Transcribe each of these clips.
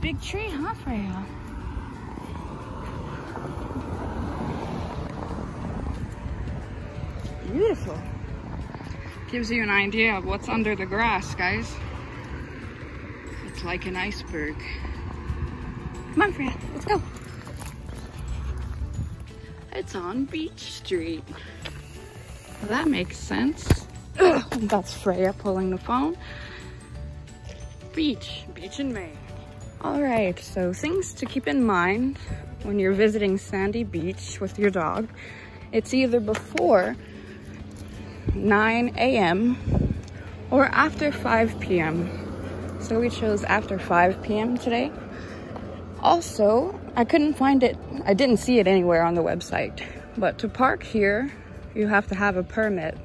big tree, huh, Freyja? Beautiful. Gives you an idea of what's under the grass, guys. It's like an iceberg. Come on, Freyja, let's go. It's on Beach Street. Well, that makes sense. Ugh, that's Freyja pulling the phone. Beach in Maine. All right, so things to keep in mind when you're visiting Sandy Beach with your dog. It's either before 9 a.m. or after 5 p.m. So we chose after 5 p.m. today. Also, I couldn't find it. I didn't see it anywhere on the website. But to park here, you have to have a permit,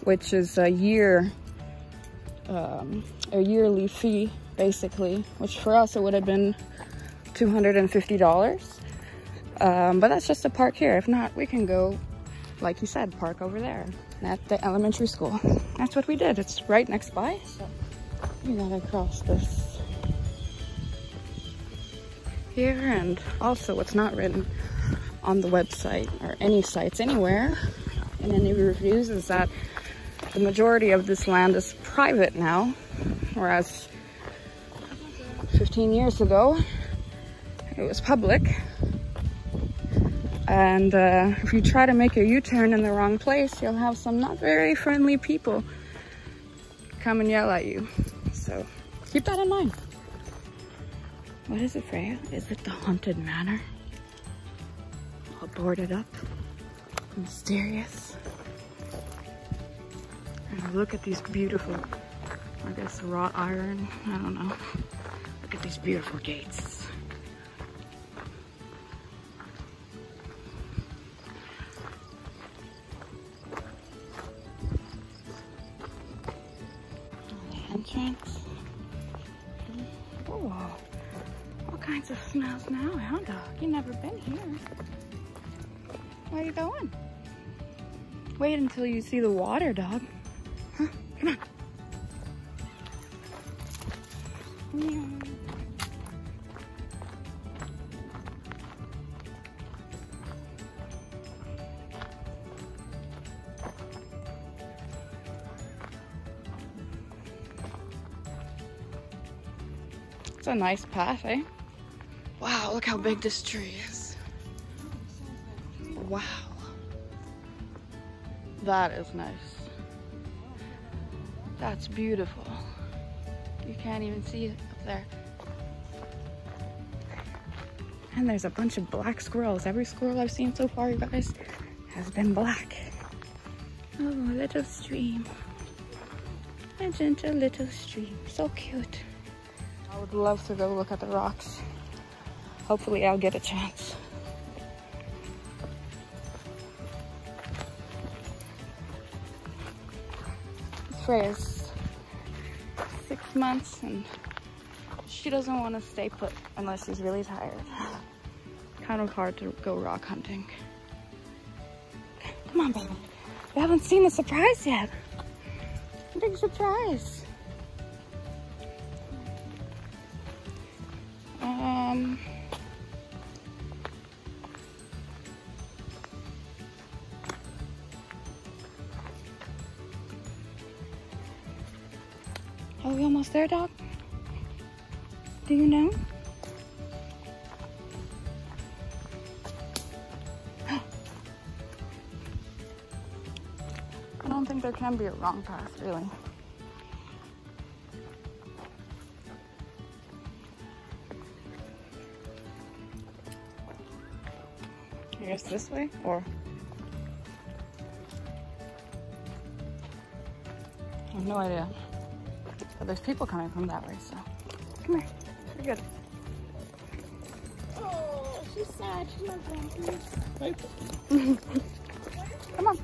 which is a yearly fee, basically. Which for us, it would have been $250. But that's just to park here. If not, we can go, like you said, park over there at the elementary school. That's what we did. It's right next by, so we gotta cross this here. And also, what's not written on the website or any sites anywhere in any reviews is that the majority of this land is private now, whereas 15 years ago it was public. And if you try to make a U-turn in the wrong place, you'll have some not very friendly people come and yell at you. So keep that in mind. What is it, Freyja? Is it the Haunted Manor? All boarded up, mysterious. And look at these beautiful, I guess, wrought iron, I don't know. Look at these beautiful gates. Entrance. Oh, all kinds of smells now, huh, dog? You've never been here. Where are you going? Wait until you see the water, dog. Huh? Come on. Yeah. It's a nice path, eh? Wow, look how big this tree is. Wow. That is nice. That's beautiful. You can't even see it up there. And there's a bunch of black squirrels. Every squirrel I've seen so far, you guys, has been black. Oh, a little stream. A gentle little stream. So cute. I would love to go look at the rocks. Hopefully I'll get a chance. Freyja's 6 months and she doesn't want to stay put unless she's really tired. Kind of hard to go rock hunting. Come on, baby. You haven't seen the surprise yet. Big surprise. Are we almost there, dog? Do you know? I don't think there can be a wrong path, really. I guess this way, or? I have no idea. But there's people coming from that way, so. Come here, you're good. Oh, she's sad, she's not going. Come on.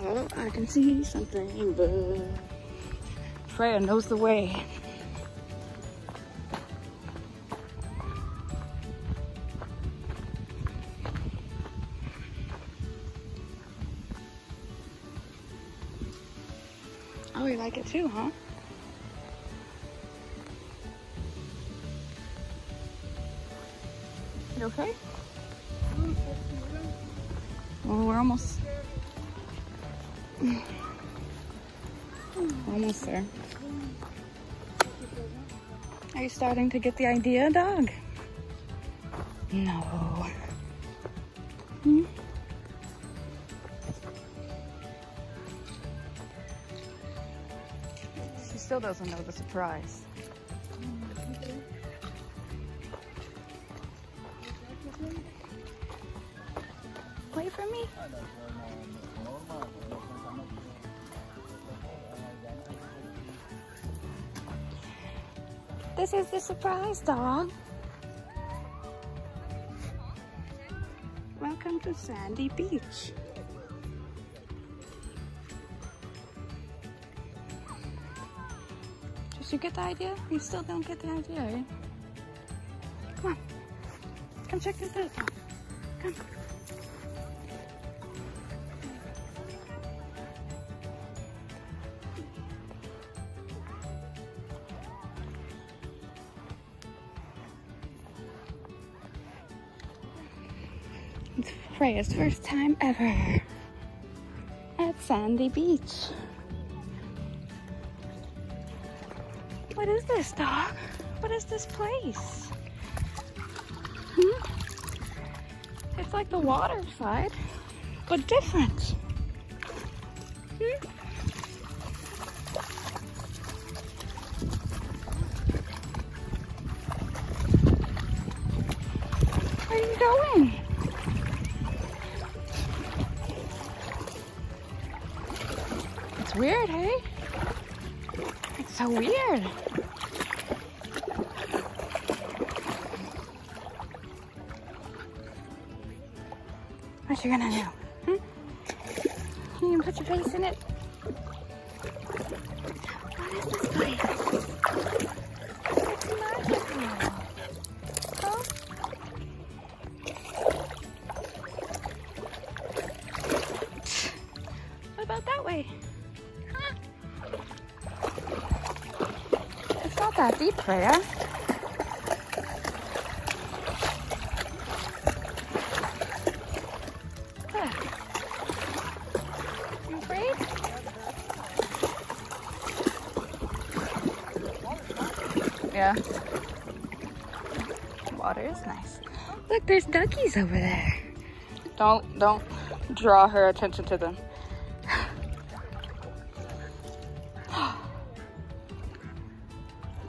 Oh, I can see something, but Freyja knows the way. Oh, we like it too, huh? You okay? Well, we're almost there. Are you starting to get the idea, dog? No. Hmm? She still doesn't know the surprise. Wait for me. This is the surprise, dog. Welcome to Sandy Beach. Did you get the idea? You still don't get the idea, eh? Come on. Come check this out. Come. It's Freyja's first time ever at Sandy Beach. What is this, dog? What is this place? It's like the water side, but different. Where are you going? It's weird, hey? It's so weird. What you gonna do? You can put your face in it. What is this place? It's magical. Huh? What about that way? Huh? It's not that deep, Freyja. Yeah. Water is nice. Look, there's duckies over there. Don't draw her attention to them.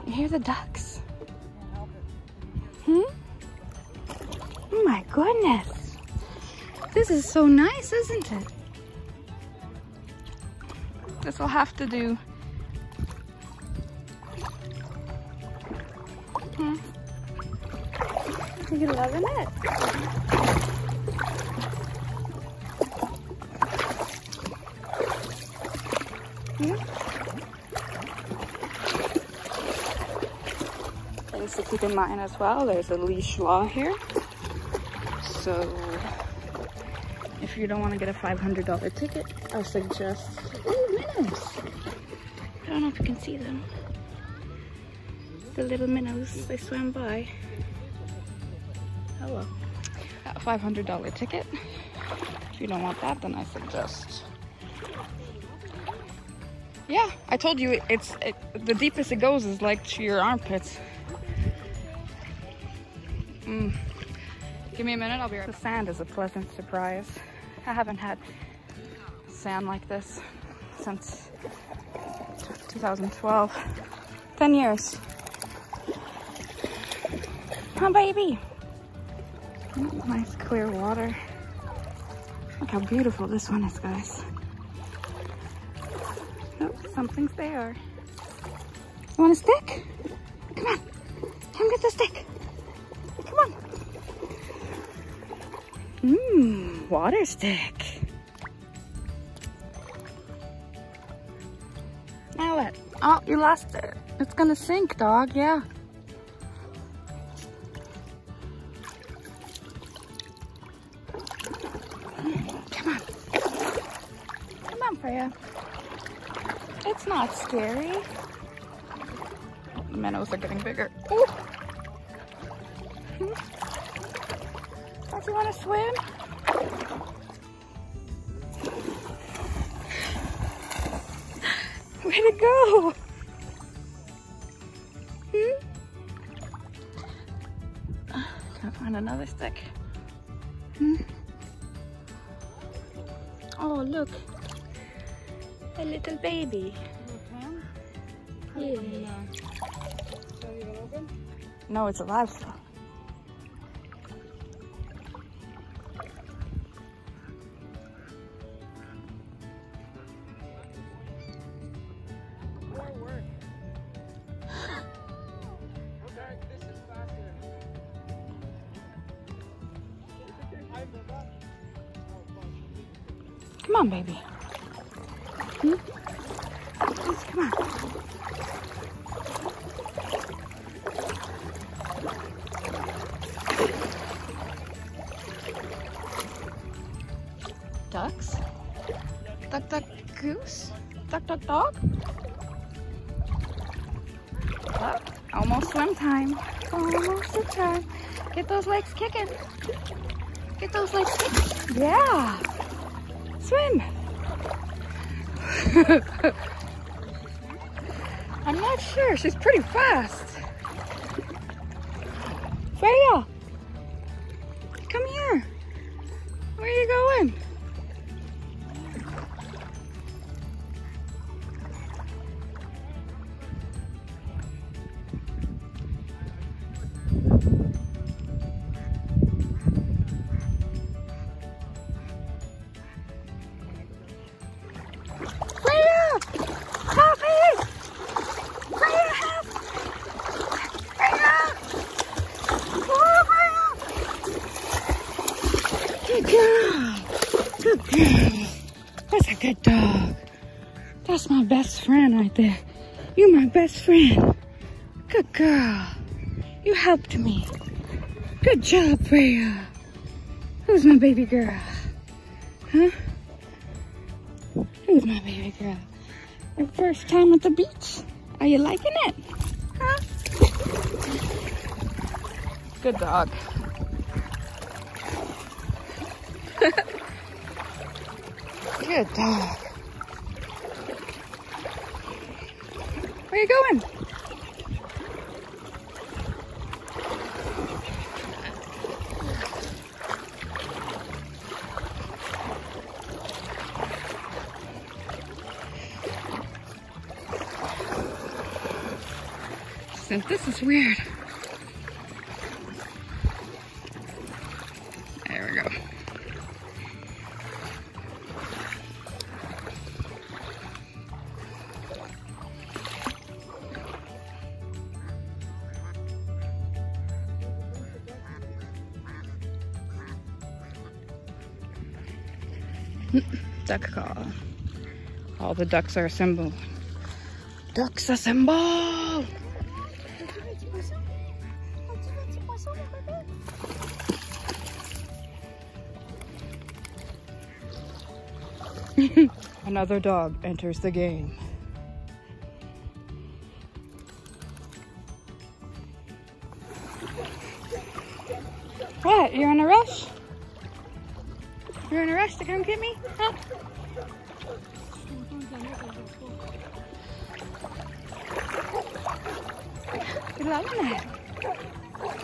You hear the ducks? Oh my goodness. This is so nice, isn't it? This will have to do. You're loving it. Things to keep in mind as well, there's a leash law here. So if you don't want to get a $500 ticket, I suggest, ooh, minnows. I don't know if you can see them. The little minnows, they swam by. Hello. A $500 ticket. If you don't want that, then I suggest. Yeah, I told you the deepest it goes is like to your armpits. Give me a minute, I'll be right back. The sand is a pleasant surprise. I haven't had sand like this since 2012. 10 years. Huh, baby? Nice clear water. Look how beautiful this one is, guys. Oh, something's there. You want a stick? Come on. Come get the stick. Come on. Water stick. Now what? Oh, you lost it. It's gonna sink, dog. Yeah. Come on, Freyja. It's not scary. The minnows are getting bigger. Ooh. Don't you want to swim? Way to go! Gotta find another stick. Oh, look. A little baby. Yeah. No, it's alive still. Come on, baby. Yes, come on. Ducks? Duck, duck, goose? Duck, duck, dog? Duck? Almost swim time. Almost swim time. Get those legs kicking. Get those legs kicking. Yeah. Swim. I'm not sure. She's pretty fast. Freyja, come here. Where are you going? Good girl. Good girl. That's a good dog. That's my best friend right there. You're my best friend. Good girl. You helped me. Good job, Freyja. Who's my baby girl? Huh? Who's my baby girl? Your first time at the beach. Are you liking it? Huh? Good dog. Good dog. Where are you going? Since this is weird. There we go. Duck call. All the ducks are assembled. Ducks assemble! Another dog enters the game. What? You're in a rush? You're in a rush to come get me? Huh? You're loving it.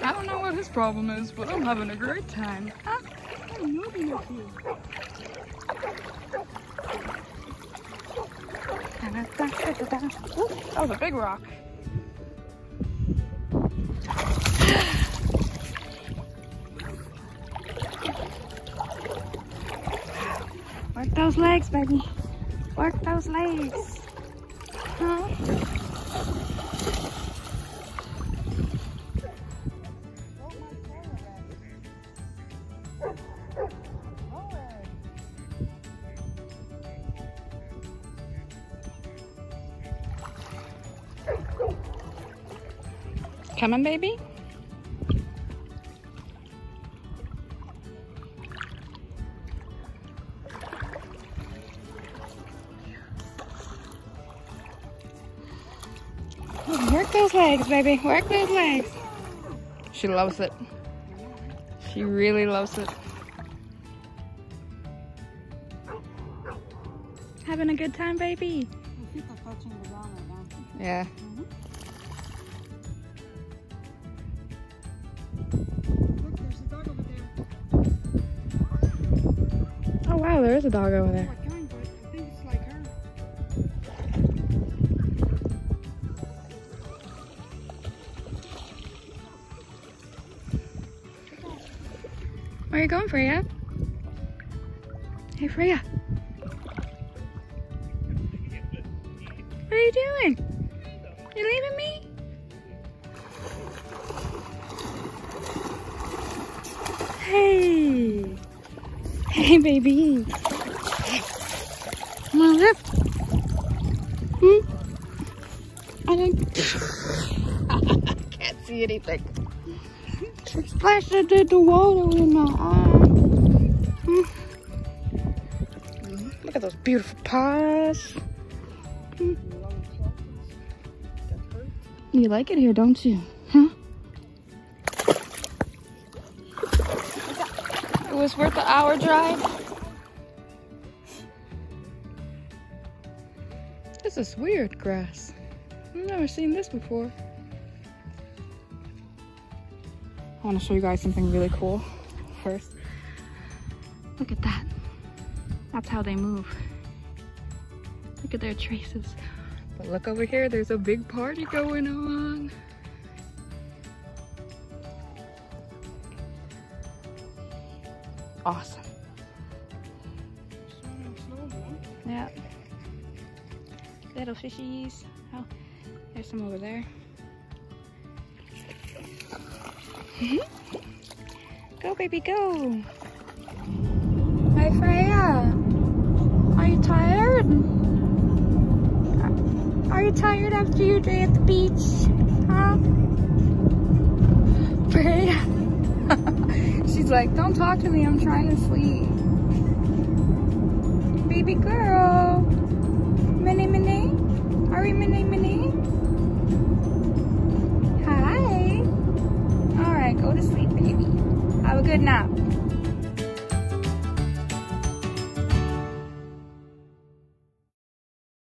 I don't know what his problem is, but I'm having a great time. Huh? I'm moving with you. Ooh, that was a big rock. Work those legs, baby. Work those legs. Huh? Coming, baby? Work those legs, baby. Work those legs. She loves it. She really loves it. Having a good time, baby? People touching the ground right now. Yeah. Look, there's a dog over there. Oh wow, there is a dog over there. What kind, but I think it's like her. Where are you going, Freyja? Hey, Freyja. What are you doing? You leaving me? Hey. Hey, baby. Come on, lift. I can't see anything. She splashed the water in my eye. Look at those beautiful paws. You like it here, don't you? Huh? It was worth the hour drive. This is weird grass. I've never seen this before. I want to show you guys something really cool first. Look at that. That's how they move. Look at their traces. But look over here, there's a big party going on. Awesome. Yeah. Little fishies. Oh, there's some over there. Go, baby, go. Hi, Freyja. Are you tired? Are you tired after your day at the beach? Huh? Freyja. She's like, don't talk to me. I'm trying to sleep. Baby girl. Minnie, Minnie. Are we Minnie, Minnie? Hi. All right, go to sleep, baby. Have a good nap.